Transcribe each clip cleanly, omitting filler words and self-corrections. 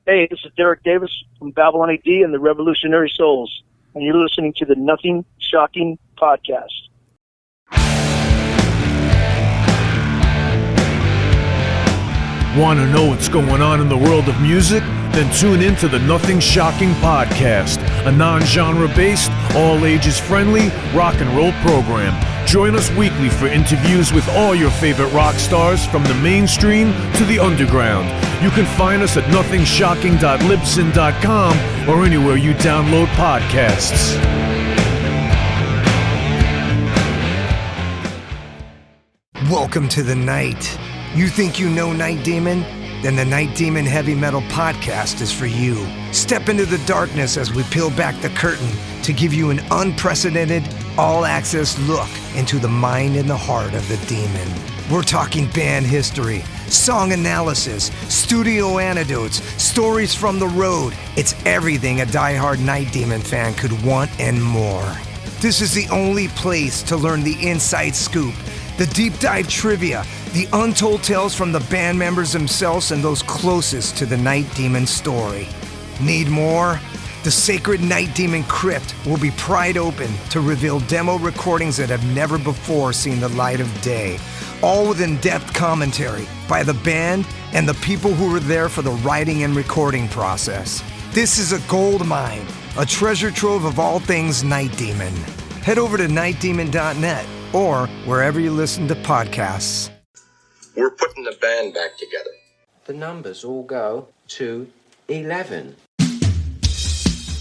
Hey, this is Derek Davis from Babylon AD and the Revolutionary Souls, and you're listening to the Nothing Shocking podcast. Want to know what's going on in the world of music? Then tune in to the Nothing Shocking podcast, a non-genre based, all-ages friendly rock and roll program. Join us weekly for interviews with all your favorite rock stars from the mainstream to the underground. You can find us at nothingshocking.libsyn.com or anywhere you download podcasts. Welcome to the night. You think you know Night Demon? Then the Night Demon Heavy Metal Podcast is for you. Step into the darkness as we peel back the curtain to give you an unprecedented, all-access look into the mind and the heart of the demon. We're talking band history, song analysis, studio anecdotes, stories from the road. It's everything a diehard Night Demon fan could want and more. This is the only place to learn the inside scoop, the deep dive trivia, the untold tales from the band members themselves and those closest to the Night Demon story. Need more? The sacred Night Demon Crypt will be pried open to reveal demo recordings that have never before seen the light of day, all with in-depth commentary by the band and the people who were there for the writing and recording process. This is a gold mine, a treasure trove of all things Night Demon. Head over to nightdemon.net or wherever you listen to podcasts. We're putting the band back together. The numbers all go to 11.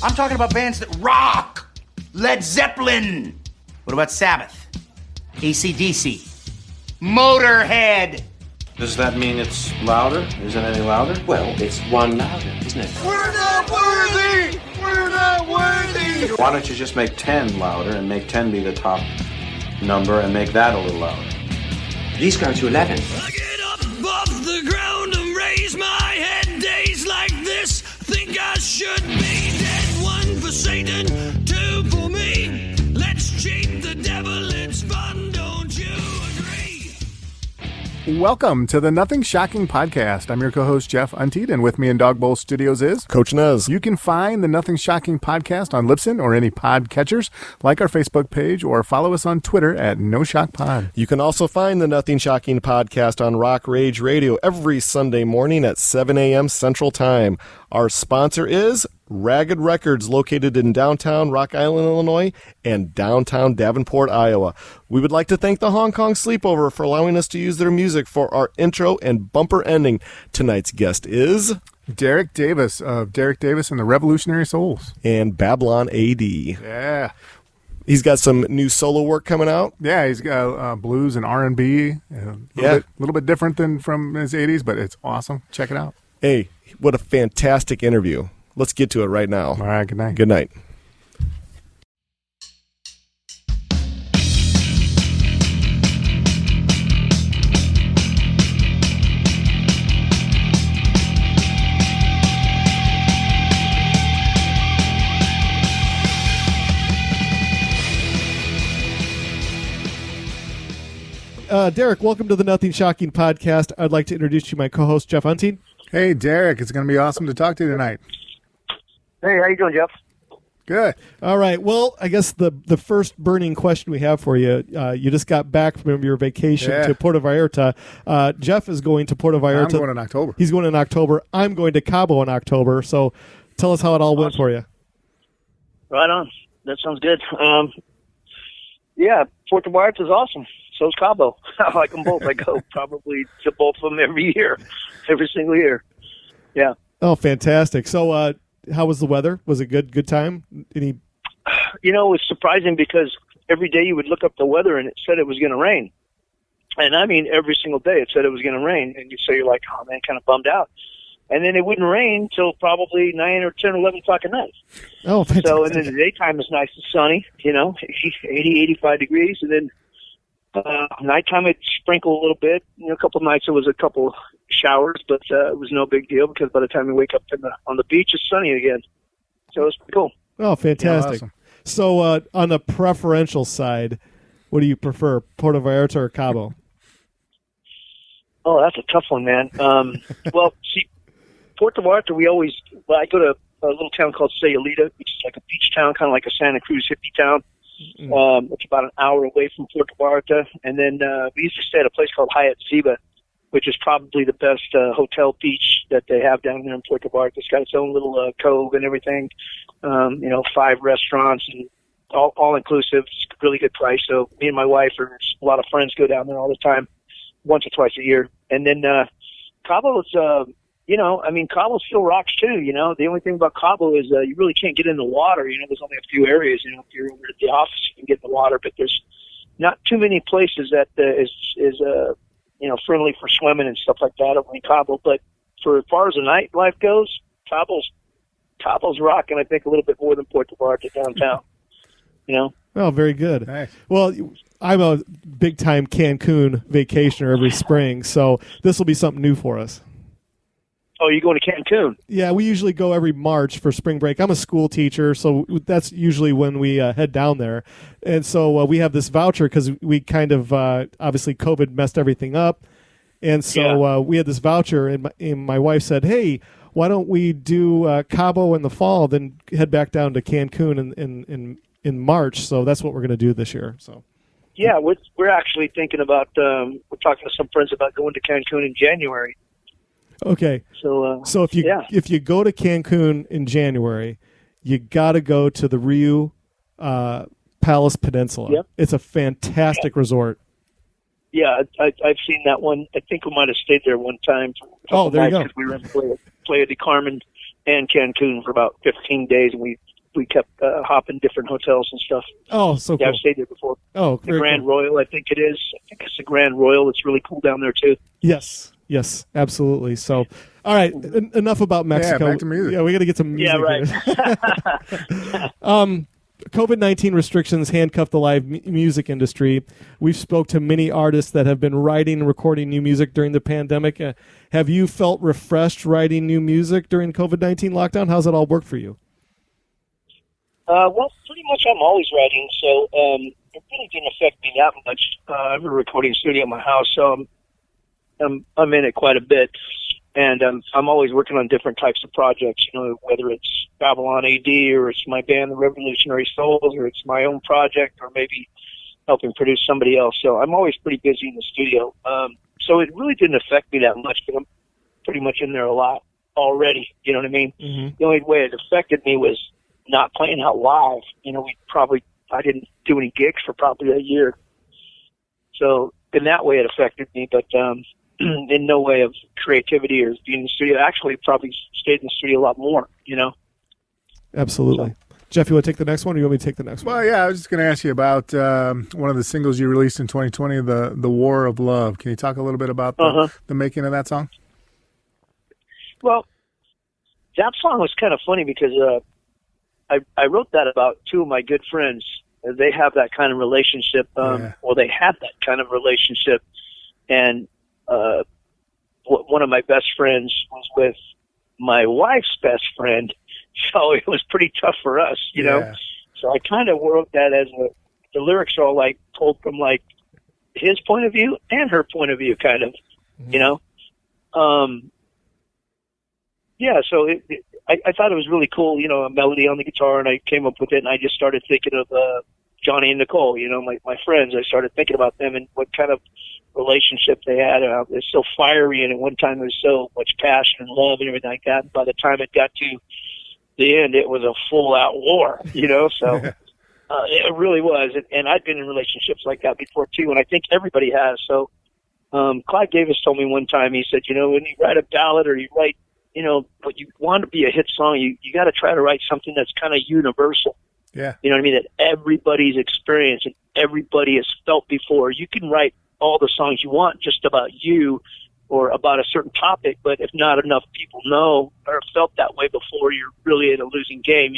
I'm talking about bands that rock. Led Zeppelin. What about Sabbath? AC/DC. Motorhead. Does that mean it's louder? Is it any louder? Well, it's one louder, isn't it? We're not worthy! We're not worthy! Why don't you just make 10 louder and make 10 be the top number and make that a little louder? These go to 11. I get up off the ground and raise my head. Days like this, think I should be dead. One for Satan, two for me. Let's cheat the devil, it's fun, don't you agree? Welcome to the Nothing Shocking podcast. I'm your co-host, Jeff Untied, and with me in Dog Bowl Studios is Coach Nez. You can find the Nothing Shocking podcast on Libsyn or any pod catchers, like our Facebook page, or follow us on Twitter at NoShockPod. You can also find the Nothing Shocking podcast on Rock Rage Radio every Sunday morning at 7 a.m. Central Time. Our sponsor is Ragged Records, located in downtown Rock Island, Illinois, and downtown Davenport, Iowa. We would like to thank the Hong Kong Sleepover for allowing us to use their music for our intro and bumper ending. Tonight's guest is Derek Davis of Derek Davis and the Revolutionary Souls. And Babylon AD. Yeah. He's got some new solo work coming out. Yeah, he's got blues and R&B. A little bit different than from his 80s, but it's awesome. Check it out. Hey, what a fantastic interview. Let's get to it right now. All right, good night. Good night. Derek, welcome to the Nothing Shocking podcast. I'd like to introduce you my co-host, Jeff Unting. Hey, Derek, it's going to be awesome to talk to you tonight. Hey, how you doing, Jeff? Good. All right. Well, I guess the first burning question we have for you, you just got back from your vacation to Puerto Vallarta. Jeff is going to Puerto Vallarta. I'm going in October. He's going in October. I'm going to Cabo in October. So tell us how it all went for you. Right on. That sounds good. Puerto Vallarta is awesome. So is Cabo. I like them both. I go probably to both of them every single year. Yeah. Oh, fantastic. So how was the weather? Was it good? Good time? Any? It was surprising because every day you would look up the weather and it said it was going to rain. And I mean, every single day it said it was going to rain. And so you're like, oh, man, kind of bummed out. And then it wouldn't rain till probably 9 or 10 or 11 o'clock at night. Oh, fantastic. So, and then the daytime is nice and sunny, 80, 85 degrees. And then nighttime it sprinkled a little bit. A couple of nights it was a couple showers, but it was no big deal because by the time you wake up on the beach, it's sunny again. So it was pretty cool. Oh, fantastic. Awesome. So on the preferential side, what do you prefer, Puerto Vallarta or Cabo? Oh, that's a tough one, man. Well, see, Puerto Vallarta, I go to a little town called Sayulita, which is like a beach town, kind of like a Santa Cruz hippie town. It's about an hour away from Puerto Vallarta. And then we used to stay at a place called Hyatt Ziva, which is probably the best hotel beach that they have down there in Puerto Vallarta. It's got its own little cove and everything, 5 restaurants and all inclusive. It's a really good price. So me and my wife or a lot of friends go down there all the time, once or twice a year. And then Cabo is, Cabo still rocks too. The only thing about Cabo is you really can't get in the water. There's only a few areas. If you're over at the office, you can get in the water, but there's not too many places that is friendly for swimming and stuff like that over in Cabo. But for as far as the nightlife goes, Cabo's rocking, I think, a little bit more than Puerto Vallarta downtown. Oh, very good. Nice. Well, I'm a big-time Cancun vacationer every spring, so this will be something new for us. Oh, you're going to Cancun? Yeah, we usually go every March for spring break. I'm a school teacher, so that's usually when we head down there. And so we have this voucher because we kind of, obviously COVID messed everything up. And so we had this voucher, and my wife said, hey, why don't we do Cabo in the fall, then head back down to Cancun in March. So that's what we're going to do this year. So. Yeah, we're actually thinking about, we're talking to some friends about going to Cancun in January. Okay. So if you go to Cancun in January, you got to go to the Riu Palace Peninsula. Yep. It's a fantastic resort. Yeah, I've seen that one. I think we might have stayed there one time. Oh, there you go. Because we were in Playa del Carmen and Cancun for about 15 days, and we kept hopping different hotels and stuff. Oh, so cool. I've stayed there before. Oh, the Grand Royal, I think it is. I think it's the Grand Royal. It's really cool down there too. Yes, absolutely. So, all right, enough about Mexico. Yeah, back to music. Yeah, we got to get some music. Yeah, right. COVID-19 restrictions handcuffed the live music industry. We've spoke to many artists that have been writing and recording new music during the pandemic. Have you felt refreshed writing new music during COVID-19 lockdown? How's it all work for you? Well, pretty much I'm always writing, so it really didn't affect me that much. I have a recording studio at my house, so I'm in it quite a bit, and I'm always working on different types of projects, whether it's Babylon AD or it's my band, The Revolutionary Souls, or it's my own project, or maybe helping produce somebody else. So I'm always pretty busy in the studio. So it really didn't affect me that much, but I'm pretty much in there a lot already, you know what I mean? Mm-hmm. The only way it affected me was not playing out live. I didn't do any gigs for probably a year. So in that way it affected me, but in no way of creativity or being in the studio. Actually, probably stayed in the studio a lot more, Absolutely. So. Jeff, you want to take the next one, or you want me to take the next one? Well, yeah, I was just going to ask you about one of the singles you released in 2020, the War of Love. Can you talk a little bit about the making of that song? Well, that song was kind of funny because I wrote that about two of my good friends. They have that kind of relationship, or they had that kind of relationship, and one of my best friends was with my wife's best friend, so it was pretty tough for us, know. So I kind of wrote that as the lyrics are all like told from like his point of view and her point of view, kind of, So I thought it was really cool, a melody on the guitar, and I came up with it, and I just started thinking of Johnny and Nicole, my friends. I started thinking about them and what kind of relationship they had. It's so fiery, and at one time there was so much passion and love and everything like that. And by the time it got to the end, it was a full-out war, So it really was. And I'd been in relationships like that before, too, and I think everybody has. So Clyde Davis told me one time, he said, when you write a ballad or you write, but you want to be a hit song, you got to try to write something that's kind of universal. Yeah. You know what I mean? That everybody's experienced and everybody has felt before. You can write all the songs you want just about you or about a certain topic, but if not enough people know or felt that way before, you're really in a losing game,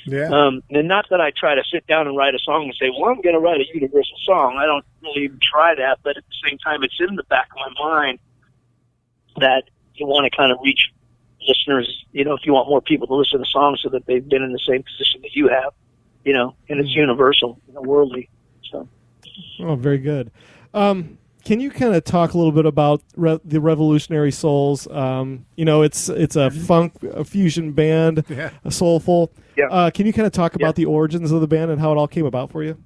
Yeah. And not that I try to sit down and write a song and say, well, I'm going to write a universal song. I don't really even try that, but at the same time, it's in the back of my mind that you want to kind of reach listeners, if you want more people to listen to songs so that they've been in the same position that you have, and it's universal, worldly. So. Oh, very good. Can can you kind of talk a little bit about the Revolutionary Souls? It's a funk, a fusion band, a soulful. Yeah. Can you kind of talk about the origins of the band and how it all came about for you?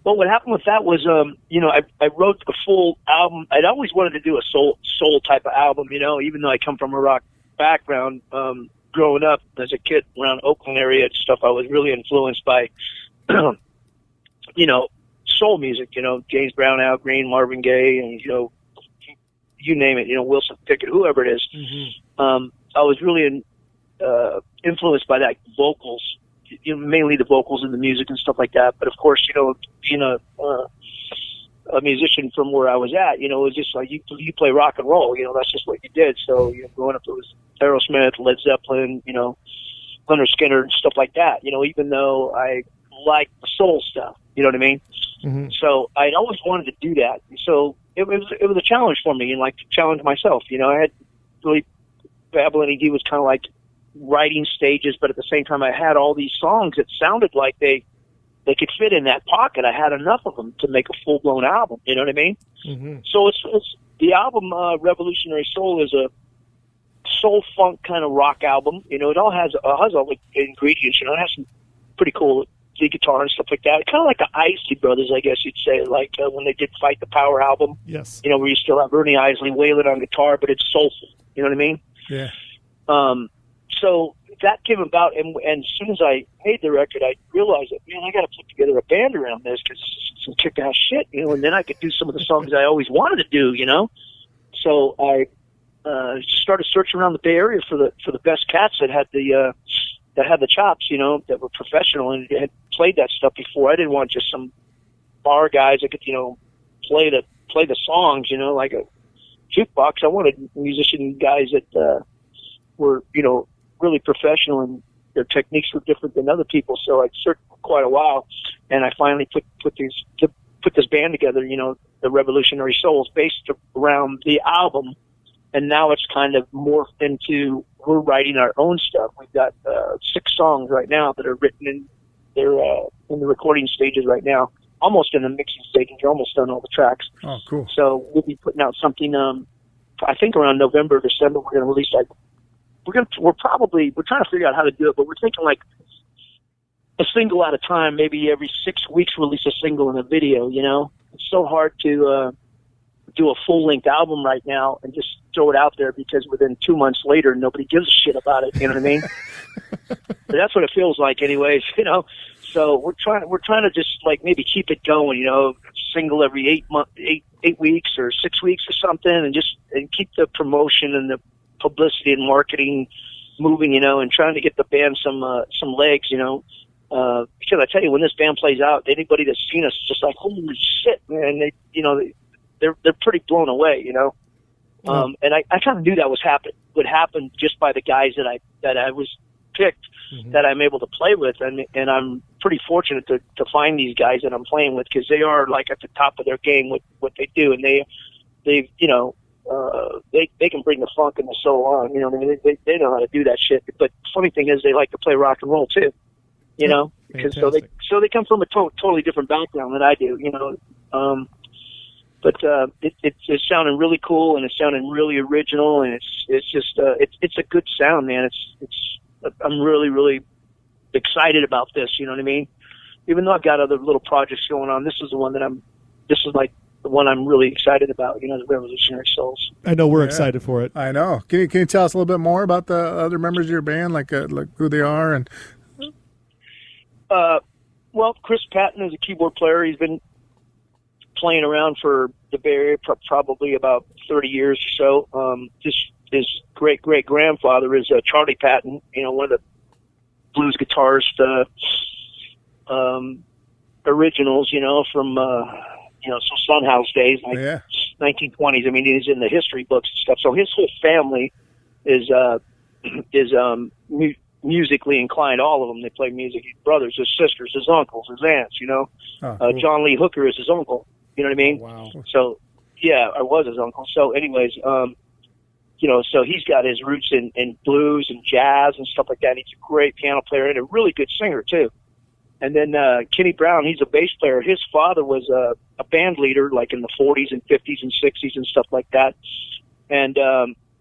Well, what happened with that was, I wrote the full album. I'd always wanted to do a soul type of album, even though I come from a rock background. Growing up as a kid around Oakland area and stuff, I was really influenced by, soul music, James Brown, Al Green, Marvin Gaye, and, you name it, Wilson Pickett, whoever it is. Mm-hmm. I was really influenced by that vocals, mainly the vocals and the music and stuff like that. But of course, being a musician from where I was at, it was just like you play rock and roll, that's just what you did. So, growing up, it was Aerosmith, Led Zeppelin, Leonard Skinner and stuff like that, even though I liked the soul stuff, you know what I mean? Mm-hmm. So I'd always wanted to do that. So it was a challenge for me, and to challenge myself. I had really, Babylon AD was kind of like writing stages, but at the same time I had all these songs that sounded like they could fit in that pocket. I had enough of them to make a full-blown album, you know what I mean? Mm-hmm. So it's the album Revolutionary Soul is a soul funk kind of rock album. It all has all the ingredients, it has some pretty cool lead guitar and stuff like that. Kind of like the Isley Brothers, I guess you'd say, like when they did Fight the Power album. Yes. Where you still have Ernie Isley wailing on guitar, but it's soulful. You know what I mean? Yeah. So that came about, and as soon as I made the record, I realized that, I got to put together a band around this because it's some kick-ass shit, and then I could do some of the songs I always wanted to do, So I started searching around the Bay Area for the best cats that had the chops, that were professional and had played that stuff before. I didn't want just some bar guys that could, play the songs, like a jukebox. I wanted musician guys that were, really professional, and their techniques were different than other people. So I searched for quite a while, and I finally put this band together, the Revolutionary Souls, based around the album. And now it's kind of morphed into, we're writing our own stuff. We've got 6 songs right now that are written they're in the recording stages right now, almost in the mixing stages. We're almost done all the tracks. Oh, cool. So we'll be putting out something, I think around November, December, we're going to release we're trying to figure out how to do it, but we're thinking like a single at a time, maybe every 6 weeks release a single and a video, It's so hard to do a full-length album right now and just throw it out there, because within 2 months later, nobody gives a shit about it, you know what I mean? But that's what it feels like anyways, So we're trying to just like maybe keep it going, single every 8 weeks or 6 weeks or something, and keep the promotion and the publicity and marketing moving, and trying to get the band some legs, because I tell you, when this band plays out, anybody that's seen us is just like, holy shit, man, they're pretty blown away, And I kind of knew that would happen just by the guys that I was picked, mm-hmm. that I'm able to play with, and I'm pretty fortunate to find these guys that I'm playing with, because they are like at the top of their game with what they do, and they can bring the funk and the soul on, I mean, they know how to do that shit. But the funny thing is, they like to play rock and roll too, because so they come from a totally different background than I do, But it's sounding really cool, and it's sounding really original, and it's just it's a good sound, man. I'm really, really excited about this. You know what I mean? Even though I've got other little projects going on, this is the one I'm really excited about. The Revolutionary Souls. I know we're excited for it. I know. Can you tell us a little bit more about the other members of your band, like who they are and? Well, Chris Patton is a keyboard player. He's been playing around for the Bay Area probably about 30 years or so. His great-great-grandfather is Charlie Patton, one of the blues guitarists, originals, from, some Sunhouse days, like 1920s. I mean, he's in the history books and stuff. So his whole family is musically inclined, all of them. They play music. His brothers, his sisters, his uncles, his aunts, cool. John Lee Hooker is his uncle. You know what I mean? Oh, wow. So, yeah, I was his uncle. So, anyways, so he's got his roots in blues and jazz and stuff like that. He's a great piano player and a really good singer, too. And then Kenny Brown, he's a bass player. His father was a band leader, like in the 40s and 50s and 60s and stuff like that. And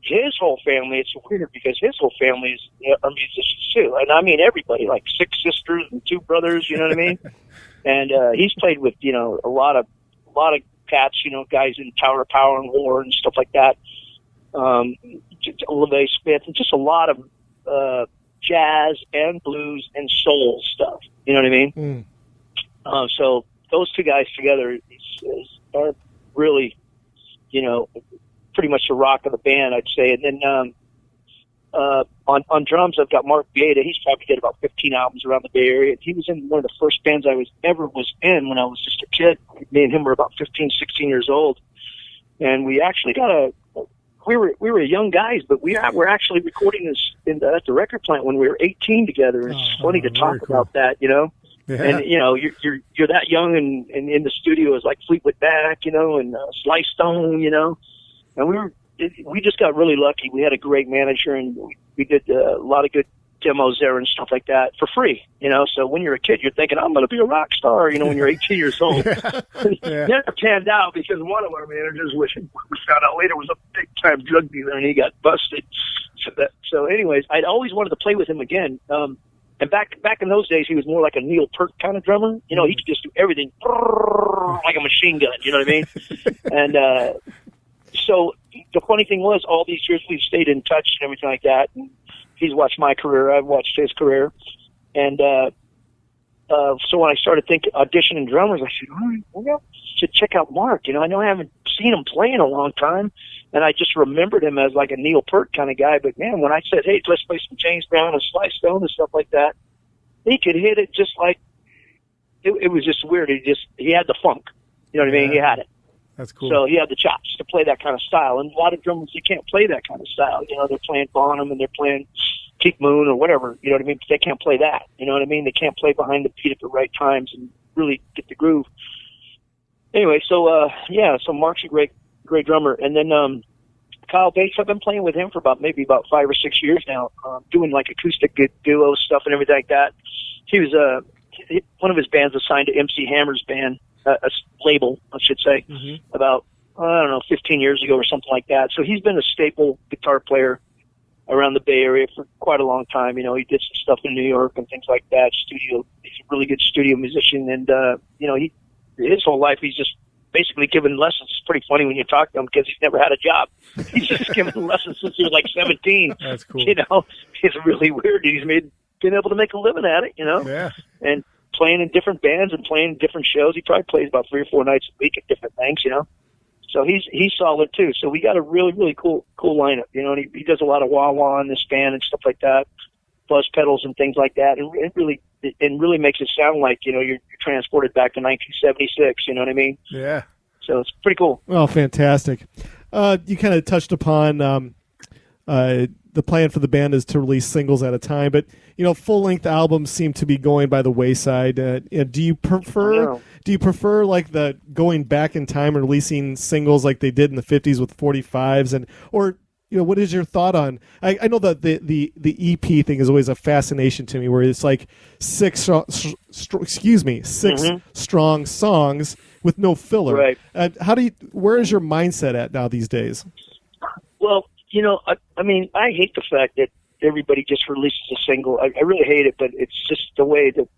his whole family, it's weird because his whole family are musicians too. And I mean everybody, like 6 sisters and 2 brothers, you know what I mean? And he's played with, a lot of cats, guys in Tower of Power and War and stuff like that. LeVay Smith, and just a lot of jazz and blues and soul stuff. You know what I mean? So those 2 guys together are really, pretty much the rock of the band, I'd say. And then on drums, I've got Mark Bieda. He's probably did about 15 albums around the Bay Area. He was in one of the first bands I was in when I was just a kid. Me and him were about 15, 16 years old. And we actually we were young guys, but we were actually recording this at the record plant when we were 18 together. It's funny to talk about that, Yeah. And you're that young and in the studio is like Fleetwood Mac, and Sly Stone, and we just got really lucky. We had a great manager, and we did a lot of good demos there and stuff like that for free, So when you're a kid, you're thinking, I'm going to be a rock star, when you're 18 years old. Never panned out because one of our managers, which we found out later, was a big-time drug dealer, and he got busted. So anyways, I'd always wanted to play with him again. And back in those days, he was more like a Neil Peart kind of drummer. He could just do everything like a machine gun, you know what I mean? And so the funny thing was, all these years we've stayed in touch and everything like that. And he's watched my career, I've watched his career. And so when I started auditioning drummers, I said, all right, well, I should check out Mark. I know I haven't seen him play in a long time. And I just remembered him as like a Neil Peart kind of guy. But man, when I said, hey, let's play some James Brown and Sly Stone and stuff like that, he could hit it just like, it was just weird. He had the funk. You know what I mean? He had it. That's cool. So he had the chops to play that kind of style. And a lot of drummers, they can't play that kind of style. They're playing Bonham and they're playing Keith Moon or whatever. You know what I mean? They can't play that. You know what I mean? They can't play behind the beat at the right times and really get the groove. Anyway, so Mark's a great drummer. And then Kyle Bates, I've been playing with him for about 5 or 6 years now, doing like acoustic duo stuff and everything like that. He was one of his bands assigned to MC Hammer's band, a label, I should say, about, 15 years ago or something like that. So he's been a staple guitar player around the Bay Area for quite a long time. He did some stuff in New York and things like that. He's a really good studio musician. And, his whole life, he's just basically given lessons. It's pretty funny when you talk to him because he's never had a job. He's just given lessons since he was like 17. That's cool. It's really weird. He's been able to make a living at it, Yeah. And playing in different bands and playing in different shows. He probably plays about 3 or 4 nights a week at different things, So he's solid too. So we got a really, really cool lineup, and he does a lot of wah-wah in this band and stuff like that, buzz pedals and things like that. And it really makes it sound like, you're transported back to 1976, you know what I mean? Yeah. So it's pretty cool. Oh, fantastic. You kind of touched upon the plan for the band is to release singles at a time, but full-length albums seem to be going by the wayside. Do you prefer like the going back in time and releasing singles like they did in the 50s with 45s, or what is your thought on? I know that the EP thing is always a fascination to me, where it's like six strong songs with no filler. Right. Where is your mindset at now these days? Well, I hate the fact that everybody just releases a single. I really hate it, but it's just the way that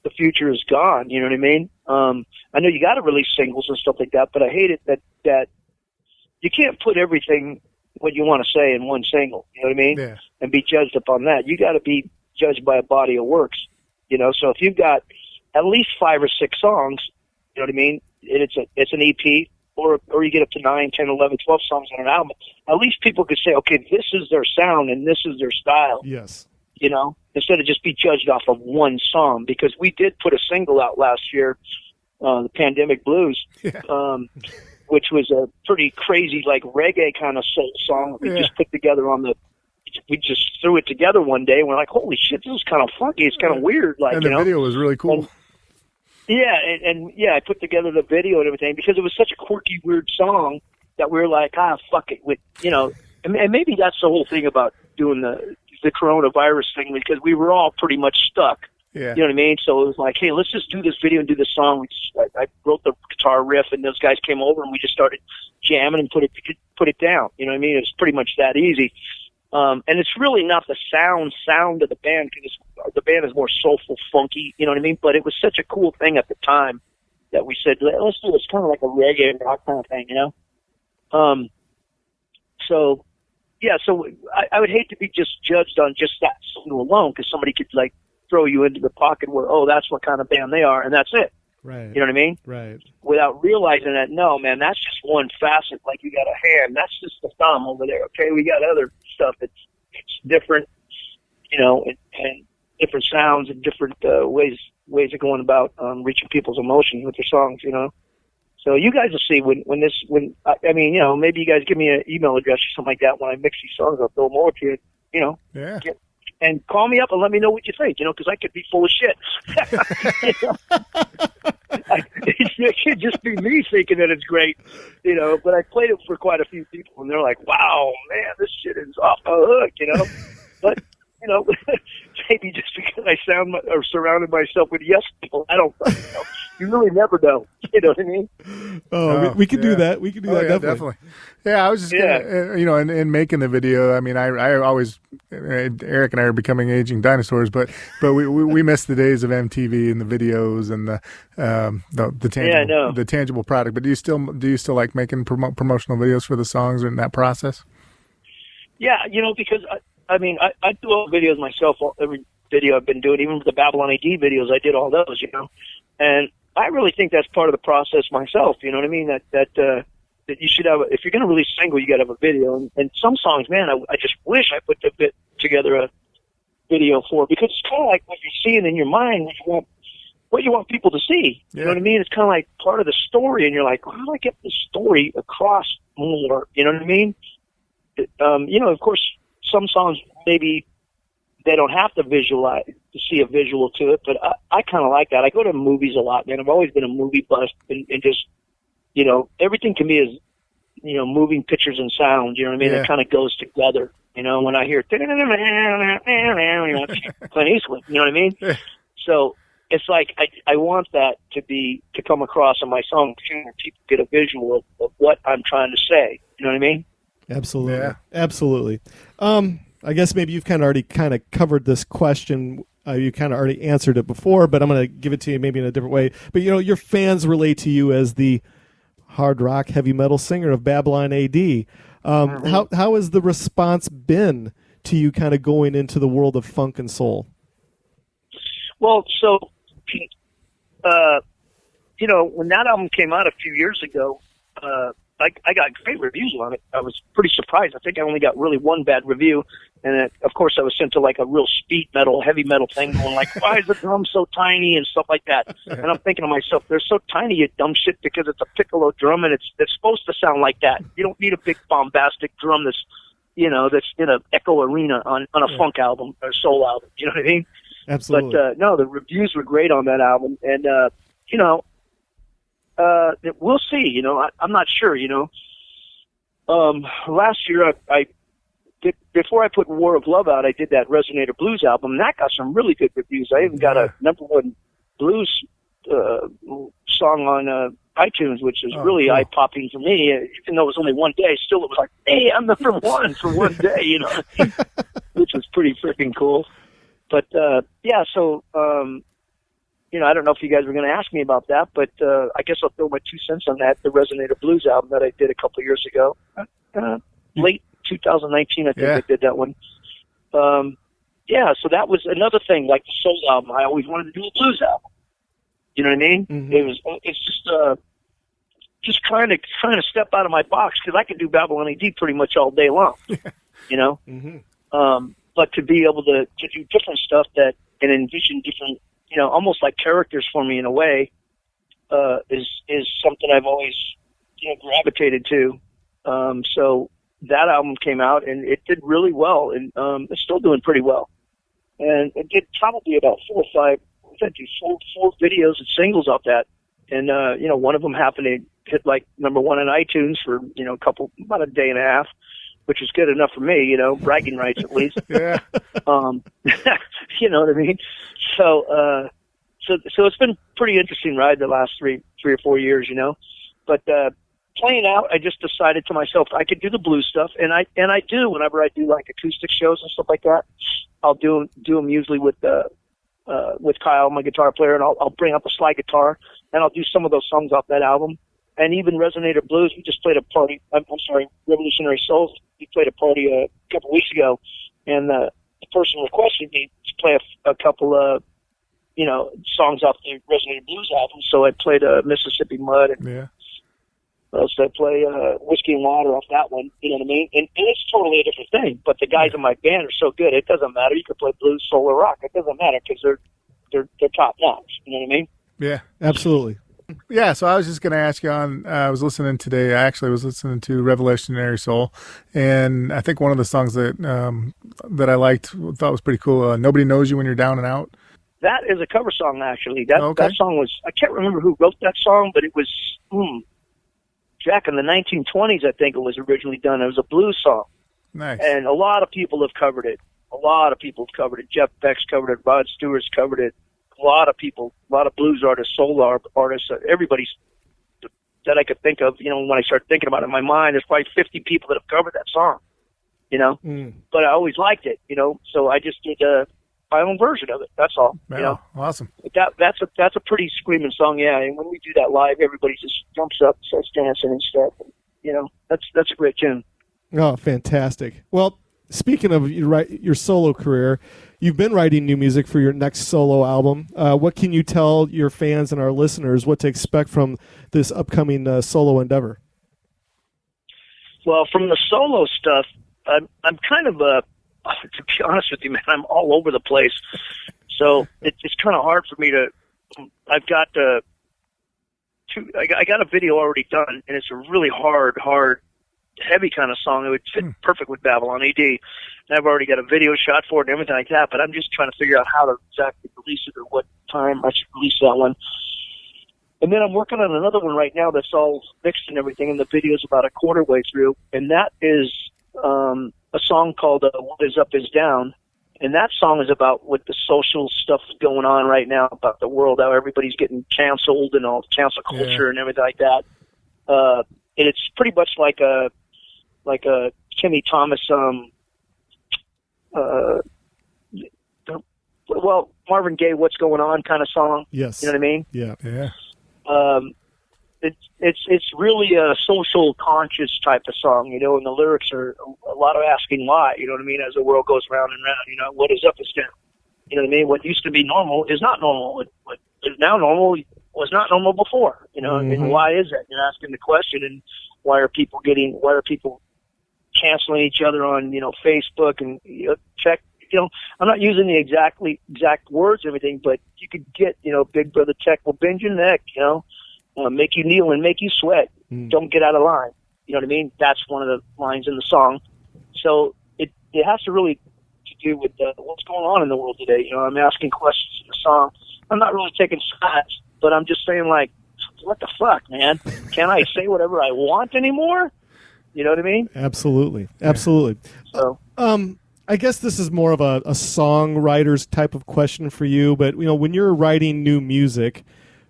the future is gone. You know what I mean? I know you got to release singles and stuff like that, but I hate it that you can't put everything what you want to say in one single. You know what I mean? Yeah. And be judged upon that. You got to be judged by a body of works. So if you've got at least 5 or 6 songs, you know what I mean, and it's an EP. Or you get up to 9, 10, 11, 12 songs on an album, at least people could say, okay, this is their sound and this is their style. Yes. Instead of just be judged off of one song. Because we did put a single out last year, the Pandemic Blues, which was a pretty crazy, like reggae kind of soul song we just put together we just threw it together one day and we're like, holy shit, this is kind of funky. It's kind of weird. And the video was really cool. I put together the video and everything because it was such a quirky, weird song that we were like, fuck it. And maybe that's the whole thing about doing the coronavirus thing, because we were all pretty much stuck. Yeah. You know what I mean? So it was like, hey, let's just do this video and do this song. I wrote the guitar riff, and those guys came over, and we just started jamming and put it down. You know what I mean? It was pretty much that easy. And it's really not the sound of the band, because the band is more soulful, funky. You know what I mean? But it was such a cool thing at the time that we said, let's do this kind of like a reggae and rock kind of thing, you know? So I would hate to be just judged on just that single alone, because somebody could like throw you into the pocket where, oh, that's what kind of band they are, and that's it. Right. You know what I mean? Right. Without realizing that, no, man, that's just one facet. Like you got a hand, that's just the thumb over there. Okay, we got other stuff that's different, you know, and different sounds and different ways of going about reaching people's emotions with your songs, you know. So you guys will see when I mean, you know, maybe you guys give me an email address or something like that. When I mix these songs, I'll throw them over to you, you know. Yeah. And call me up and let me know what you think, you know, because I could be full of shit. It could just be me thinking that it's great, you know. But I played it for quite a few people, and they're like, "Wow, man, this shit is off the hook," you know. But you know, maybe just because I surrounded myself with yes people, I don't know. You really never know. You know what I mean? Oh, we could do that. We could do that, yeah, definitely. Yeah, I was just gonna, you know, in making the video, I mean, I always, Eric and I are becoming aging dinosaurs, but we miss the days of MTV and the videos and the tangible product. But do you still like making promotional videos for the songs in that process? Yeah, you know, because I mean, I do all the videos myself. Every video I've been doing, even with the Babylon AD videos, I did all those, you know, and I really think that's part of the process myself. You know what I mean? That you should have, if you're going to release a single, you got to have a video. And some songs, man, I just wish I put together a video for, because it's kind of like what you're seeing in your mind, what you want people to see. You know what I mean? It's kind of like part of the story, and you're like, how do I get this story across more? You know what I mean? You know, of course, some songs maybe they don't have to see a visual to it, but I kind of like that. I go to movies a lot, man. I've always been a movie buff, and just, you know, everything to me is, you know, moving pictures and sounds. You know what I mean? It kind of goes together. You know, when I hear Clint Eastwood, you know what I mean? So it's like I want that to come across in my song too, where people get a visual of what I'm trying to say. You know what I mean? Absolutely. Yeah. Absolutely. I guess maybe you've kind of covered this question. You kind of already answered it before, but I'm going to give it to you maybe in a different way. But, you know, your fans relate to you as the hard rock, heavy metal singer of Babylon AD. How has the response been to you kind of going into the world of funk and soul? Well, so, you know, when that album came out a few years ago, I got great reviews on it. I was pretty surprised. I think I only got really one bad review. And of course, I was sent to like a real speed metal, heavy metal thing, going like, why is the drum so tiny and stuff like that? And I'm thinking to myself, they're so tiny, you dumb shit, because it's a piccolo drum and it's supposed to sound like that. You don't need a big bombastic drum that's, you know, that's in an echo arena on a funk album or soul album. You know what I mean? Absolutely. But no, the reviews were great on that album. And, you know, we'll see, you know, I'm not sure, you know. Last year I did, before I put War of Love out, I did that Resonator Blues album, and that got some really good reviews. I even got a #1 blues song on iTunes, which is really cool. Eye-popping for me. Even though it was only one day, still it was like, hey, I'm #1 for one day, you know, which was pretty freaking cool. But, yeah, so, you know, I don't know if you guys were going to ask me about that, but I guess I'll throw my 2 cents on that, the Resonator Blues album that I did a couple of years ago. Late 2019, I think I did that one. Yeah, so that was another thing, like the soul album. I always wanted to do a blues album. You know what I mean? Mm-hmm. It's just trying to step out of my box, because I can do Babylon AD pretty much all day long. You know? Mm-hmm. But to be able to do different stuff and envision different, you know, almost like characters for me in a way, is something I've always, you know, gravitated to. So that album came out and it did really well, and it's still doing pretty well. And it did probably about 4 or 5, four videos and singles off that. And you know, one of them happened to hit like #1 on iTunes for, you know, about a day and a half, which is good enough for me, you know, bragging rights at least. Yeah. You know what I mean? So it's been pretty interesting ride the last three or 4 years, you know. But playing out, I just decided to myself I could do the blues stuff, and I do whenever I do like acoustic shows and stuff like that. I'll do them usually with Kyle, my guitar player, and I'll bring up a slide guitar, and I'll do some of those songs off that album. And even Resonator Blues, we just played a party. I'm sorry, Revolutionary Souls. We played a party a couple weeks ago, and the person requested me to play a couple of, you know, songs off the Resonator Blues album. So I played Mississippi Mud, and so I play Whiskey and Water off that one. You know what I mean? And it's totally a different thing. But the guys in my band are so good, it doesn't matter. You can play blues, soul, or rock. It doesn't matter because they're top notch. You know what I mean? Yeah, absolutely. Yeah, so I was just going to ask you on, I was listening today, I actually was listening to Revolutionary Soul, and I think one of the songs that I liked, thought was pretty cool, Nobody Knows You When You're Down and Out. That is a cover song, actually. That song was, I can't remember who wrote that song, but it was, Jack, in the 1920s, I think it was originally done. It was a blues song. Nice. And a lot of people have covered it. Jeff Beck's covered it. Rod Stewart's covered it. A lot of people, a lot of blues artists, soul artists, everybody's that I could think of, you know, when I start thinking about it in my mind, there's probably 50 people that have covered that song, you know, but I always liked it, you know, so I just did my own version of it. That's all, you know. Awesome. That's a pretty screaming song, yeah. And when we do that live, everybody just jumps up, starts dancing and stuff. And, you know, that's a great tune. Oh, fantastic. Well, speaking of your solo career, you've been writing new music for your next solo album. What can you tell your fans and our listeners what to expect from this upcoming solo endeavor? Well, from the solo stuff, I'm kind of to be honest with you, man, I'm all over the place. So it's kind of hard for me to. I've got I got a video already done, and it's a really hard, heavy kind of song. It would fit perfect with Babylon AD. And I've already got a video shot for it and everything like that, but I'm just trying to figure out how to exactly release it or what time I should release that one. And then I'm working on another one right now that's all mixed and everything, and the video's about a quarter way through. And that is a song called What Is Up Is Down. And that song is about what the social stuff going on right now, about the world, how everybody's getting canceled and all cancel culture and everything like that. And it's pretty much like a Timmy Thomas, Marvin Gaye, What's Going On kind of song. Yes. You know what I mean? Yeah. It's really a social conscious type of song, you know, and the lyrics are a lot of asking why, you know what I mean, as the world goes round and round, you know, what is up is down. You know what I mean? What used to be normal is not normal. What is now normal was not normal before, you know, and why is that? You're asking the question, and why are people canceling each other on, you know, Facebook and check, you know, I'm not using the exact words and everything, but you could get, you know, Big Brother Tech will bend your neck, you know, make you kneel and make you sweat. Don't get out of line. You know what I mean? That's one of the lines in the song. So it has to really to do with what's going on in the world today. You know, I'm asking questions in the song. I'm not really taking sides, but I'm just saying, like, what the fuck, man? Can I say whatever I want anymore? You know what I mean? Absolutely. So, I guess this is more of a songwriter's type of question for you, but, you know, when you're writing new music,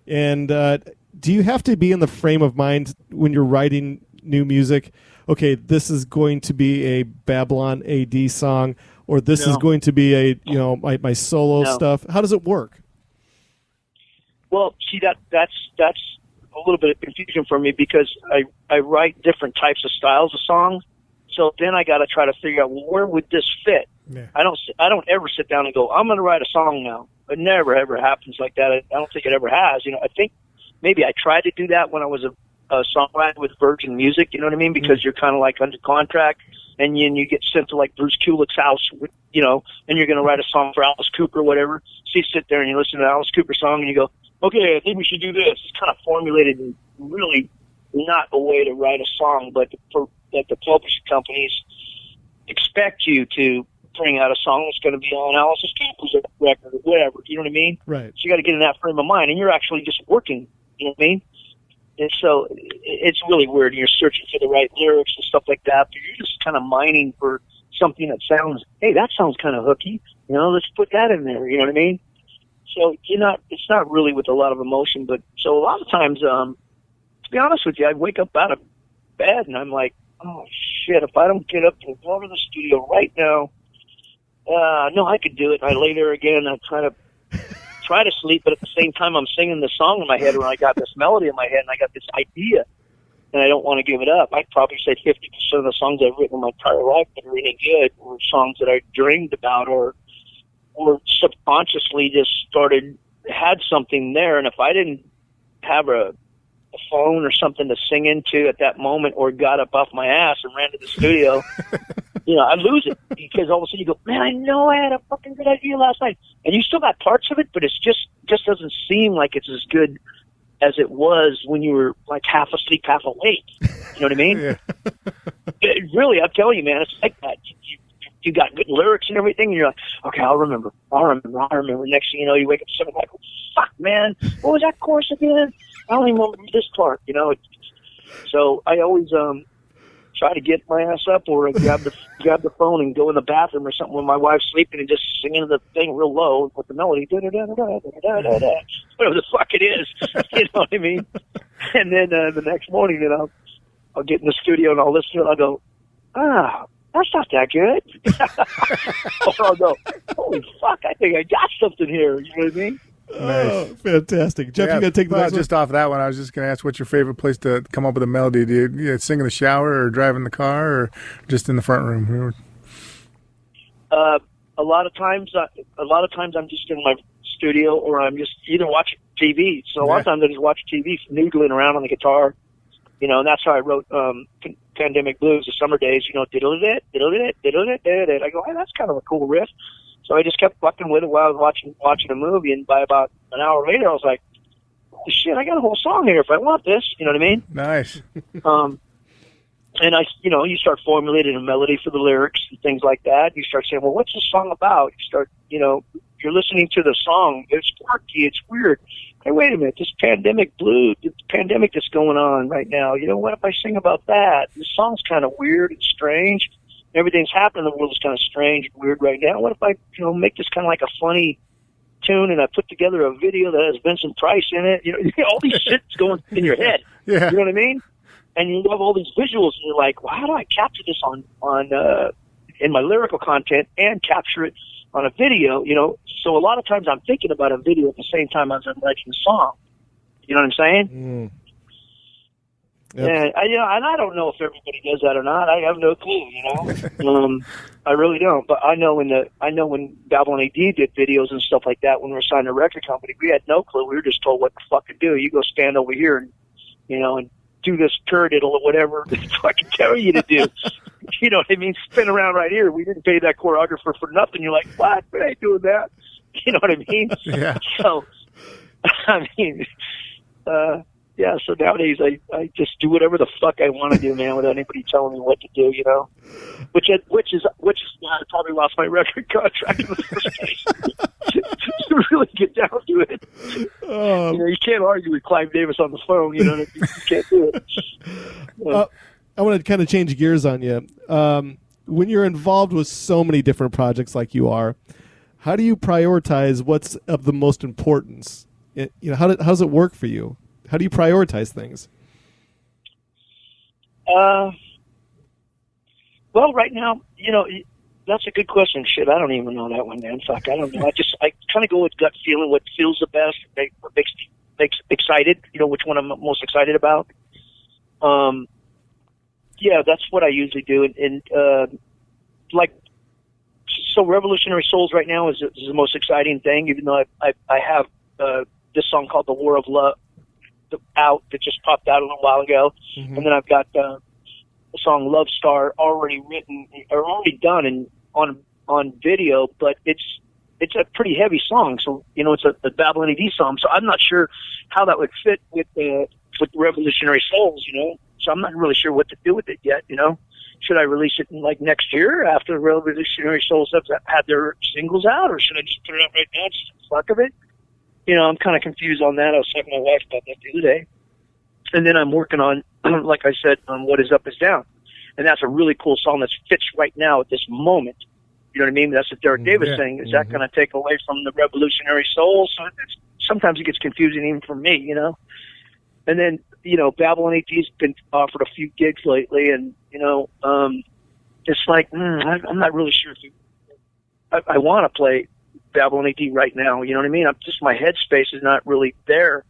and do you have to be in the frame of mind when you're writing new music? Okay, this is going to be a Babylon AD song, or this is going to be a, you know, my solo stuff. How does it work? Well, see, that's a little bit of confusion for me, because I write different types of styles of songs. So then I got to try to figure out, well, where would this fit? Yeah. I don't ever sit down and go, I'm going to write a song now. It never ever happens like that. I don't think it ever has. You know, I think maybe I tried to do that when I was a songwriter with Virgin Music. You know what I mean? Because you're kind of like under contract, and then you get sent to like Bruce Kulick's house, you know, and you're going to write a song for Alice Cooper or whatever. So you sit there and you listen to an Alice Cooper song and you go, okay, I think we should do this. It's kind of formulated in really not a way to write a song, but that the publishing companies expect you to bring out a song that's going to be on Alice Cooper's record or whatever. You know what I mean? Right. So you got to get in that frame of mind, and you're actually just working. You know what I mean? And so it's really weird. You're searching for the right lyrics and stuff like that, but you're just kind of mining for something that sounds, hey, that sounds kind of hooky. You know, let's put that in there. You know what I mean? So it's not really with a lot of emotion, but so a lot of times, to be honest with you, I wake up out of bed and I'm like, oh shit, if I don't get up and go over to the studio right now, no, I could do it. And I lay there again and I try to sleep, but at the same time I'm singing the song in my head, and I got this melody in my head and I got this idea, and I don't want to give it up. I'd probably say 50% of the songs I've written in my entire life that are really good were songs that I dreamed about or subconsciously just had something there. And if I didn't have a phone or something to sing into at that moment, or got up off my ass and ran to the studio, I'd lose it, because all of a sudden you go, man, I know I had a fucking good idea last night, and you still got parts of it, but it's just doesn't seem like it's as good as it was when you were like half asleep, half awake. You know what I mean? Yeah. Really, I'm telling you, man, it's like that. You got good lyrics and everything, and you're like, okay, I'll remember. Next thing you know, you wake up 7 o'clock, fuck, man, what was that chorus again? I don't even remember this part, So I always try to get my ass up, or grab the phone and go in the bathroom or something when my wife's sleeping and just sing into the thing real low with the melody, whatever the fuck it is. You know what I mean? And then the next morning, then I'll get in the studio and I'll listen to it. I'll go, that's not that good. Or I'll go, holy fuck, I think I got something here. You know what I mean? Nice. Oh, fantastic. Jeff, you got to take the next one? Just off that one, I was just going to ask, what's your favorite place to come up with a melody? Do you sing in the shower or drive in the car or just in the front room? A lot of times I'm just in my studio, or I'm just either watching TV. So a lot of times I just watch TV, noodling around on the guitar. And that's how I wrote Pandemic Blues, the summer days, diddle-it, diddle-it, diddle-it, diddle-it. I go, hey, that's kind of a cool riff. So I just kept fucking with it while I was watching a movie, and by about an hour later, I was like, holy shit, I got a whole song here if I want this. You know what I mean? Nice. And you start formulating a melody for the lyrics and things like that. You start saying, well, what's this song about? You start, you're listening to the song. It's quirky. It's weird. Hey, wait a minute. This pandemic that's going on right now. What if I sing about that? This song's kind of weird and strange. Everything's happening in the world is kind of strange and weird right now. What if I, make this kind of like a funny tune, and I put together a video that has Vincent Price in it? All these shit's going in your head. Yeah. You know what I mean? And you have all these visuals, and you're like, well, how do I capture this on in my lyrical content and capture it on a video? So a lot of times I'm thinking about a video at the same time as I'm writing the song. You know what I'm saying? Mm. Yep. And I don't know if everybody does that or not. I have no clue. I really don't. But I know when Babylon AD did videos and stuff like that, when we were signed a record company, we had no clue. We were just told what the fuck to do. You go stand over here and and do this turdiddle or whatever they fucking tell you to do. You know what I mean? Spin around right here. We didn't pay that choreographer for nothing. You're like, what? We ain't doing that. You know what I mean? Yeah. So, so nowadays I just do whatever the fuck I want to do, man, without anybody telling me what to do, which is why I probably lost my record contract in the first place. To really get down to it. You can't argue with Clive Davis on the phone, you can't do it. I want to kind of change gears on you. When you're involved with so many different projects like you are, how do you prioritize what's of the most importance? How does it work for you? How do you prioritize things? Well, right now, that's a good question. Shit, I don't even know that one, man. Fuck, I don't know. I kind of go with gut feeling, what feels the best, what makes excited. Which one I'm most excited about. Yeah, that's what I usually do. And so Revolutionary Souls right now is the most exciting thing. Even though I have this song called "The War of Love" out that just popped out a little while ago, and then I've got the song "Love Star" already written or already done and on video, but it's a pretty heavy song. So it's a Babylon AD song. So I'm not sure how that would fit with Revolutionary Souls. So I'm not really sure what to do with it yet. Should I release it in next year after Revolutionary Souls have had their singles out, or should I just put it out right now just for the fuck of it? I'm kind of confused on that. I was talking to my wife about that the other day. And then I'm working on, like I said, on What Is Up Is Down. And that's a really cool song that fits right now at this moment. You know what I mean? That's the Derek Davis thing. Is that going to take away from the revolutionary soul? So sometimes it gets confusing even for me, you know. And then, you know, Babylon AD's been offered a few gigs lately, and, you know, it's like, I'm not really sure if I want to play Babylon AD right now, you know what I mean? My headspace is not really there,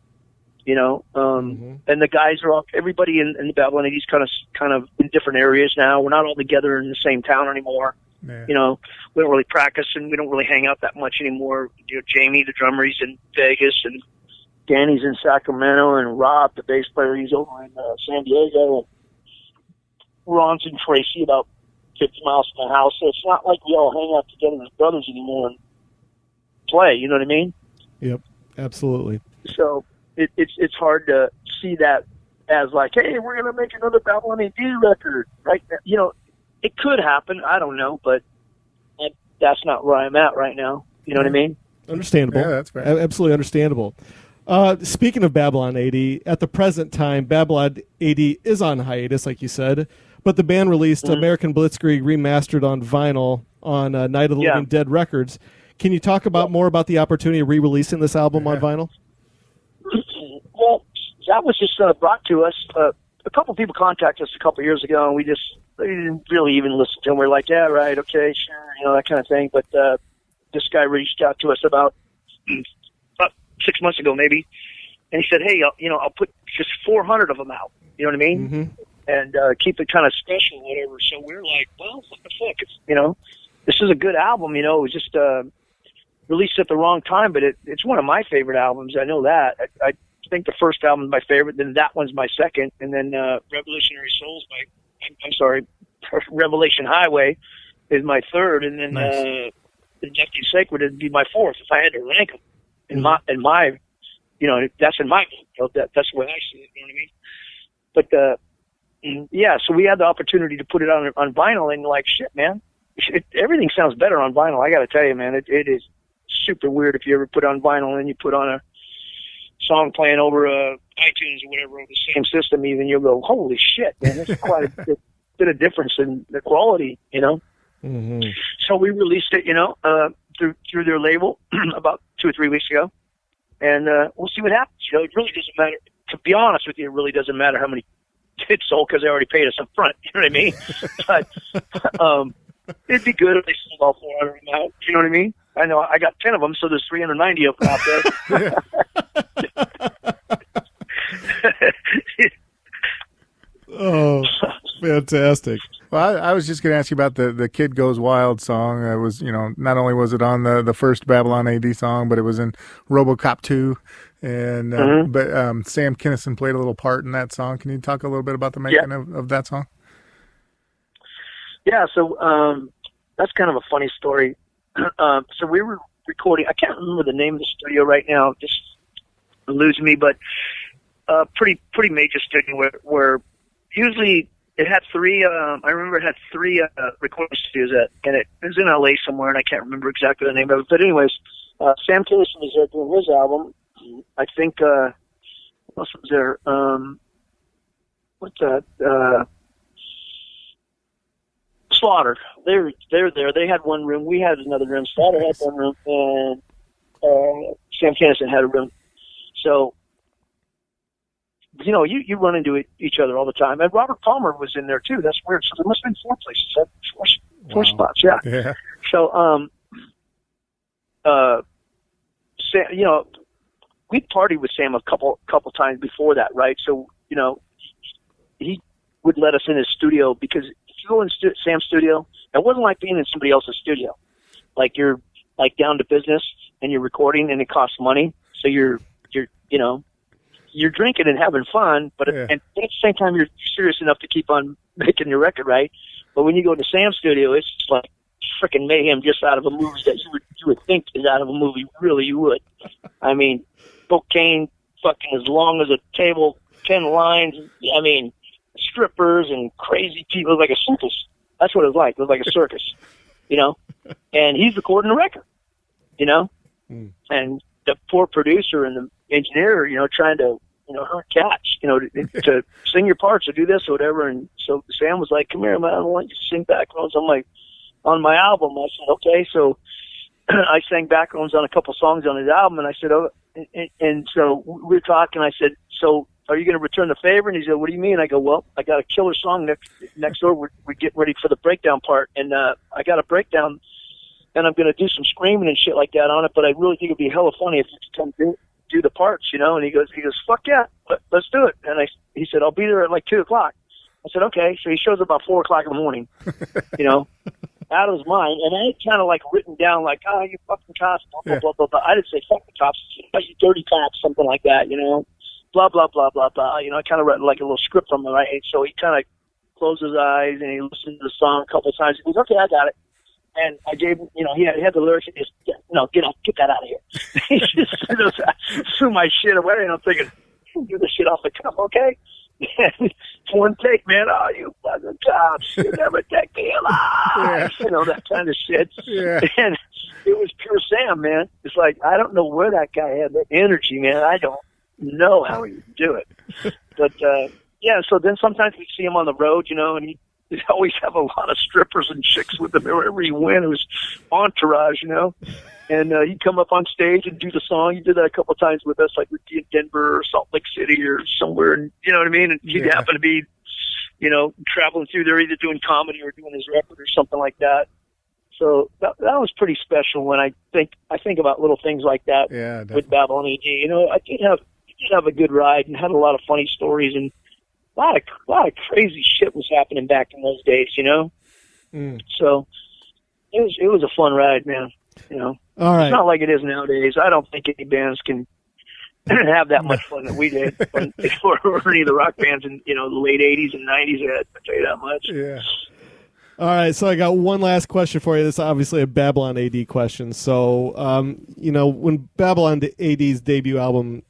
you know. And the guys are all, everybody in the Babylon AD is kind of in different areas now. We're not all together in the same town anymore. Yeah. You know, we don't really practice and we don't really hang out that much anymore. You know, Jamie, the drummer, he's in Vegas, and Danny's in Sacramento, and Rob, the bass player, he's over in San Diego, and Ron's in Tracy, about 50 miles from the house. So it's not like we all hang out together as brothers anymore and play, you know what I mean? Yep, absolutely. So it's hard to see that as like, hey, we're going to make another Babylon AD record, right? You know, it could happen. I don't know, but that's not where I'm at right now. You know what I mean? Understandable. Yeah, that's fair. Absolutely understandable. Speaking of Babylon AD, at the present time, Babylon AD is on hiatus, like you said, but the band released American Blitzkrieg remastered on vinyl on Night of the Living Dead Records. Can you talk about more about the opportunity of re-releasing this album on vinyl? Well, that was just brought to us. A couple people contacted us a couple years ago, and we didn't really even listen to them. We're like, yeah, right, okay, sure, you know, that kind of thing. But this guy reached out to us about 6 months ago, maybe, and he said, hey, I'll put just 400 of them out. You know what I mean? And keep it kind of special, whatever. So we're like, well, what the fuck? You know, this is a good album. You know, it was just released at the wrong time, but it's one of my favorite albums. I know that. I think the first album is my favorite, then that one's my second, and then Revolutionary Souls, Revelation Highway is my third, and then Injecting Sacred would be my fourth if I had to rank them. In my, you know, that's in my, you know, that's the way I see it. You know what I mean? But yeah, so we had the opportunity to put it on vinyl, and like, shit, man, everything sounds better on vinyl. I got to tell you, man, it is super weird if you ever put on vinyl and you put on a song playing over iTunes or whatever, over the same system, even you'll go, holy shit, man, there's quite a bit of difference in the quality, you know. So we released it, you know, through their label about 2 or 3 weeks ago, and we'll see what happens. You know, it really doesn't matter. To be honest with you, it really doesn't matter how many it sold because they already paid us up front. You know what I mean? But it'd be good if they sold all 400 of them out. You know what I mean? I know I got 10 of them, so there's 390 of them out there. Oh, fantastic. Well, I was just going to ask you about the Kid Goes Wild song. It was, you know, not only was it on the first Babylon AD song, but it was in RoboCop 2. And but Sam Kinison played a little part in that song. Can you talk a little bit about the making of that song? Yeah, so that's kind of a funny story. So we were recording. I can't remember the name of the studio right now. Just losing me, but pretty major studio where usually it had three. I remember it had three recording studios and it was in LA somewhere, and I can't remember exactly the name of it. But anyways, Sam Kinison was there doing his album. I think what else was there? What's that? Slaughter. They're there. They had one room. We had another room. Slaughter had one room, and Sam Kinison had a room. So, you know, you run into each other all the time. And Robert Palmer was in there too. That's weird. So there must have been four places. Four spots. Yeah. So, Sam, you know, we partied with Sam a couple times before that, right? So, you know, he would let us in his studio because if you go in Sam's studio, it wasn't like being in somebody else's studio. Like you're like down to business and you're recording and it costs money. So you're you know, you're drinking and having fun, but and at the same time you're serious enough to keep on making your record, right? But when you go to Sam's studio, it's just like freaking mayhem just out of a movie that you would think is out of a movie. Really, you would. I mean, cocaine fucking as long as a table, 10 lines. I mean, strippers and crazy people. It was like a circus. That's what it was like. It was like a circus, you know? And he's recording a record, you know? And the poor producer and the engineer, you know, trying to, you know, herd cats, you know, to sing your parts or do this or whatever. And so Sam was like, come here, man, I want you to sing back. And I'm like, on my album. I said, okay. So I sang backgrounds on a couple songs on his album, and I said, oh, and so we were talking. I said, so are you going to return the favor? And he said, what do you mean? I go, well, I got a killer song next door. We're getting ready for the breakdown part, and I got a breakdown, and I'm going to do some screaming and shit like that on it. But I really think it'd be hella funny if you could come do the parts, you know. And he goes, fuck yeah, let's do it. And he said, I'll be there at like 2:00. I said, okay. So he shows up about 4:00 in the morning, you know, out of his mind. And I had kind of like written down like, oh, you fucking cops, blah, blah, blah, blah, blah. I didn't say fuck the cops, you dirty cops, something like that, you know, blah, blah, blah, blah, blah. You know, I kind of read like a little script from him, right? And so he kind of closed his eyes and he listened to the song a couple of times. He goes, okay, I got it. And I gave him, you know, he had the lyrics. He just, get that out of here. He just threw my shit away, and I'm thinking, do this shit off the cuff, okay? And one take, man. Oh, you fucking cops! You never take me alive. You know, that kind of shit. Yeah. And it was pure Sam, man. It's like I don't know where that guy had that energy, man. I don't know how he would do it. But yeah. So then sometimes we see him on the road, you know, and he always have a lot of strippers and chicks with him wherever he went. It was entourage, you know. And he'd come up on stage and do the song. He did that a couple of times with us, like we'd be in Denver or Salt Lake City or somewhere, and you know what I mean? And he'd happen to be, you know, traveling through there either doing comedy or doing his record or something like that. So that was pretty special when I think about little things like that with Babylon AD. You know, I did have a good ride and had a lot of funny stories, and a lot of crazy shit was happening back in those days, you know? So it was a fun ride, man, you know? All right. It's not like it is nowadays. I don't think any bands can have that much fun that we did, or any of the rock bands in, you know, the late 80s and 90s had, I'll tell you that much. Yeah. All right, so I got one last question for you. This is obviously a Babylon AD question. So, you know, when Babylon AD's debut album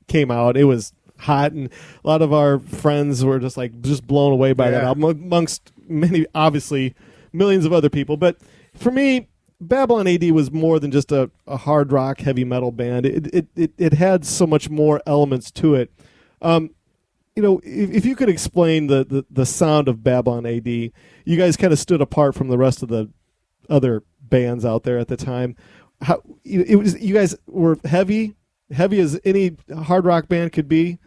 came out, it was hot, and a lot of our friends were just blown away by that album, amongst many, obviously, millions of other people. But for me, Babylon AD was more than just a hard rock, heavy metal band. It had so much more elements to it. You know, if you could explain the sound of Babylon AD, you guys kind of stood apart from the rest of the other bands out there at the time. How you guys were heavy as any hard rock band could be,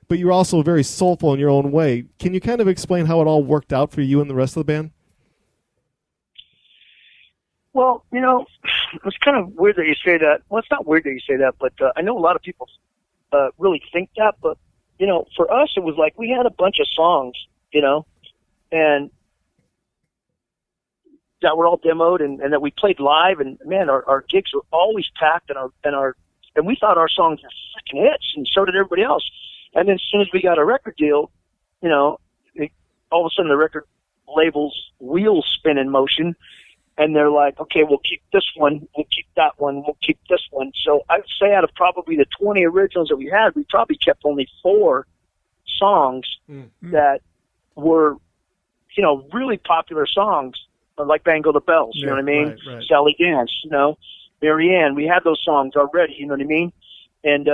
but you were also very soulful in your own way. Can you kind of explain how it all worked out for you and the rest of the band? Well, you know, it's kind of weird that you say that. Well, it's not weird that you say that, but I know a lot of people really think that. But, you know, for us, it was like we had a bunch of songs, you know, and that were all demoed and that we played live. And, man, our gigs were always packed, and we thought our songs were freaking hits, and so did everybody else. And then as soon as we got a record deal, you know, all of a sudden the record label's wheels spin in motion. And they're like, okay, we'll keep this one, we'll keep that one, we'll keep this one. So I'd say out of probably the 20 originals that we had, we probably kept only 4 songs that were, you know, really popular songs, like Bangle the Bells, you know what I mean? Right. Sally Dance, you know, Mary Ann. We had those songs already, you know what I mean? And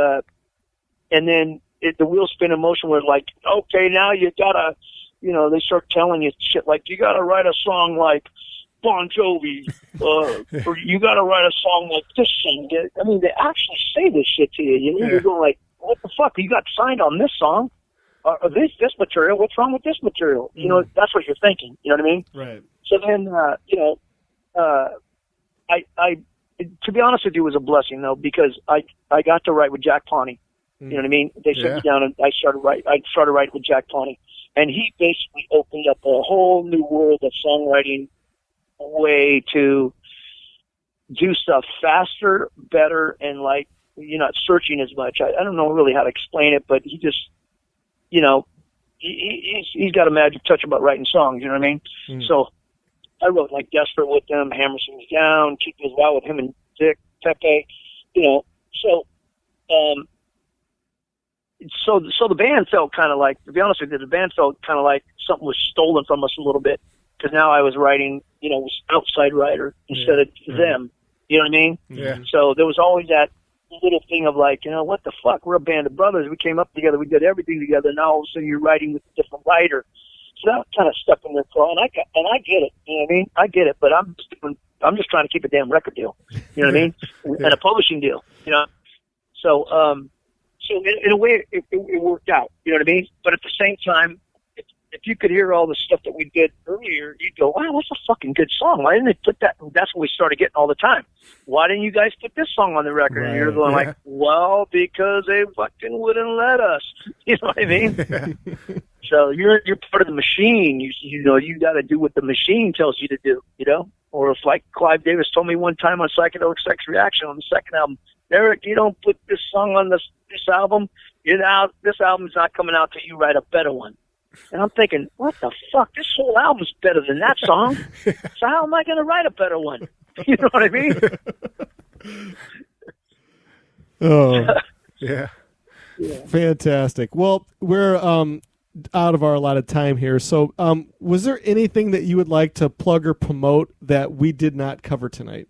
then the wheels spin in motion was like, okay, now you gotta, you know, they start telling you shit like, you gotta write a song like Bon Jovi, or you got to write a song like this song. I mean, they actually say this shit to you. You know, you're going like, what the fuck? You got signed on this song, or this material. What's wrong with this material? You know, that's what you're thinking. You know what I mean? Right. So then, you know, I to be honest with you, it was a blessing though, because I got to write with Jack Pawnee. You know what I mean? They sat me down and I started writing with Jack Pawnee, and he basically opened up a whole new world of songwriting. Way to do stuff faster, better, and like you're not searching as much. I don't know really how to explain it, but he just, you know, he's got a magic touch about writing songs. You know what I mean? So I wrote like Desperate with them, Hammer Things Down, Keep This Well with him and Dick Pepe. You know, so the band felt kind of like, to be honest with you, the band felt kind of like something was stolen from us a little bit. Because now I was writing, you know, outside writer instead of them. You know what I mean? Yeah. So there was always that little thing of like, you know, what the fuck? We're a band of brothers. We came up together. We did everything together. Now all of a sudden you're writing with a different writer. without kind of stepping their claw. And I get it. You know what I mean? I get it, but I'm just trying to keep a damn record deal. You know what I mean? And a publishing deal. You know. So in a way, it worked out. You know what I mean? But at the same time, if you could hear all the stuff that we did earlier, you'd go, wow, that's a fucking good song. Why didn't they put that? That's what we started getting all the time. Why didn't you guys put this song on the record? Right. And you're going like, well, because they fucking wouldn't let us. You know what I mean? So you're part of the machine. You know, you got to do what the machine tells you to do, you know? Or if, like Clive Davis told me one time on Psychedelic Sex Reaction on the second album, Eric, you don't put this song on this album, this album's not coming out till you write a better one. And I'm thinking, what the fuck? This whole album's better than that song. So how am I going to write a better one? You know what I mean? Oh, yeah. Fantastic. Well, we're out of our allotted time here. So was there anything that you would like to plug or promote that we did not cover tonight?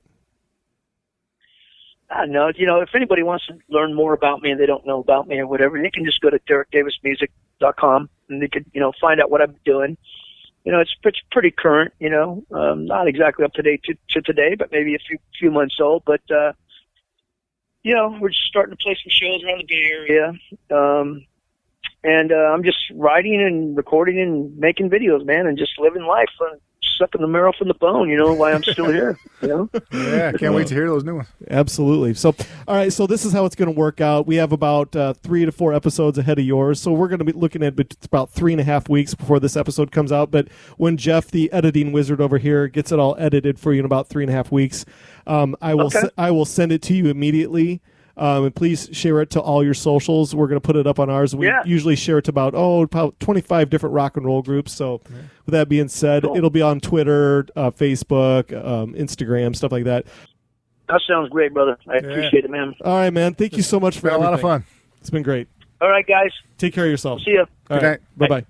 I don't know. You know, if anybody wants to learn more about me and they don't know about me or whatever, they can just go to DerekDavisMusic.com and they could, you know, find out what I'm doing. You know, it's pretty current, you know, not exactly up to date to today, but maybe a few months old. But, you know, we're just starting to play some shows around the Bay Area. And I'm just writing and recording and making videos, man, and just living life and sucking the marrow from the bone, you know, why I'm still here, you know? Yeah, I can't wait to hear those new ones. Absolutely. So, all right, so this is how it's going to work out. We have about 3 to 4 episodes ahead of yours, so we're going to be looking at about 3.5 weeks before this episode comes out, but when Jeff, the editing wizard over here, gets it all edited for you in about 3.5 weeks, I will send it to you immediately. And please share it to all your socials. We're going to put it up on ours. We usually share it to about 25 different rock and roll groups. So with that being said, It'll be on Twitter, Facebook, Instagram, stuff like that. That sounds great, brother. I appreciate it, man. All right, man. Thank you so much for everything. A lot of fun. It's been great. All right, guys. Take care of yourself. See you. All right. Bye-bye.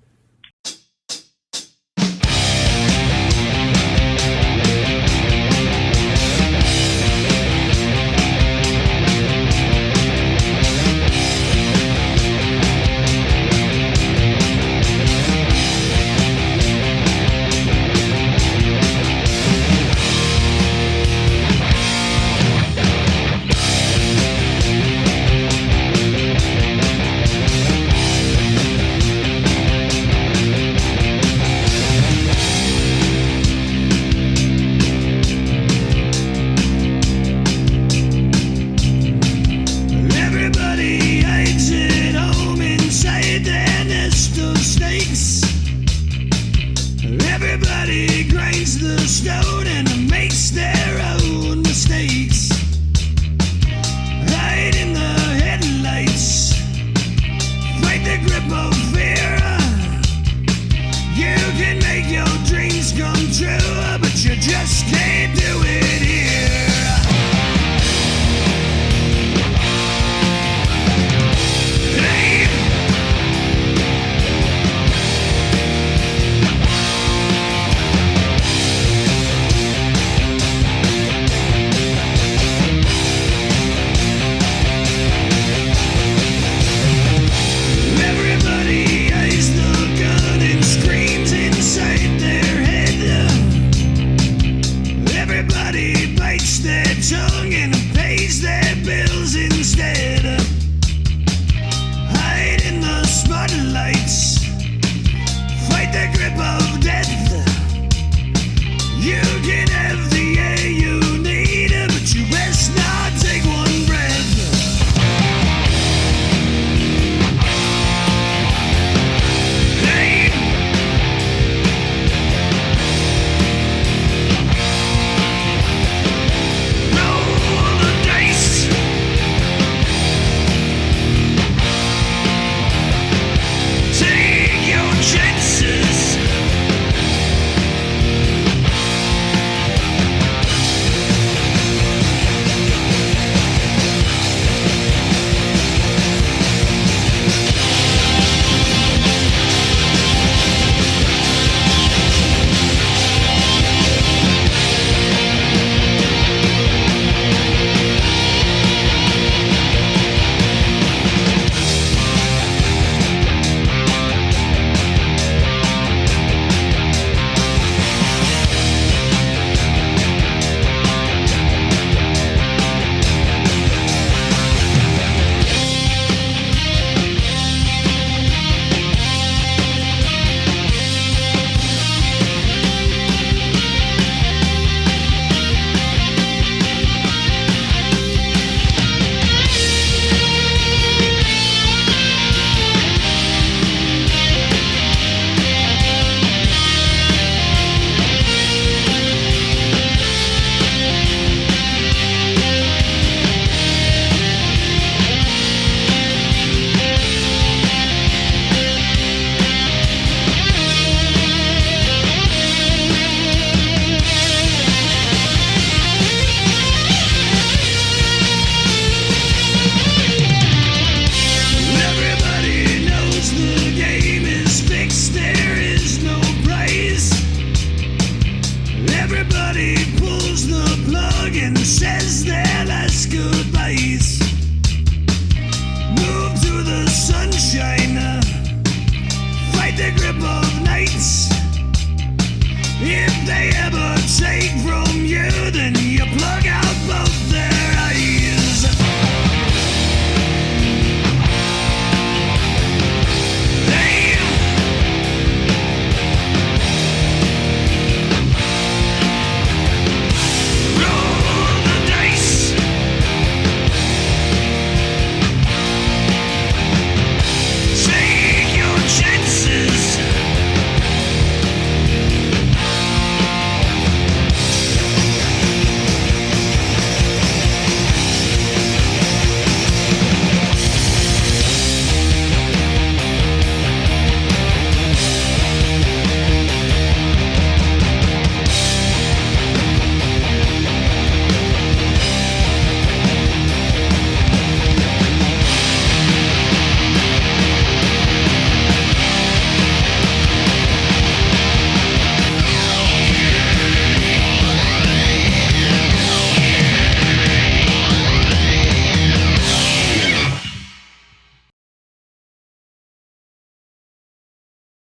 my last goodbyes. Move to the sunshine, fight the grip of nights. If they ever take from you, then you plug out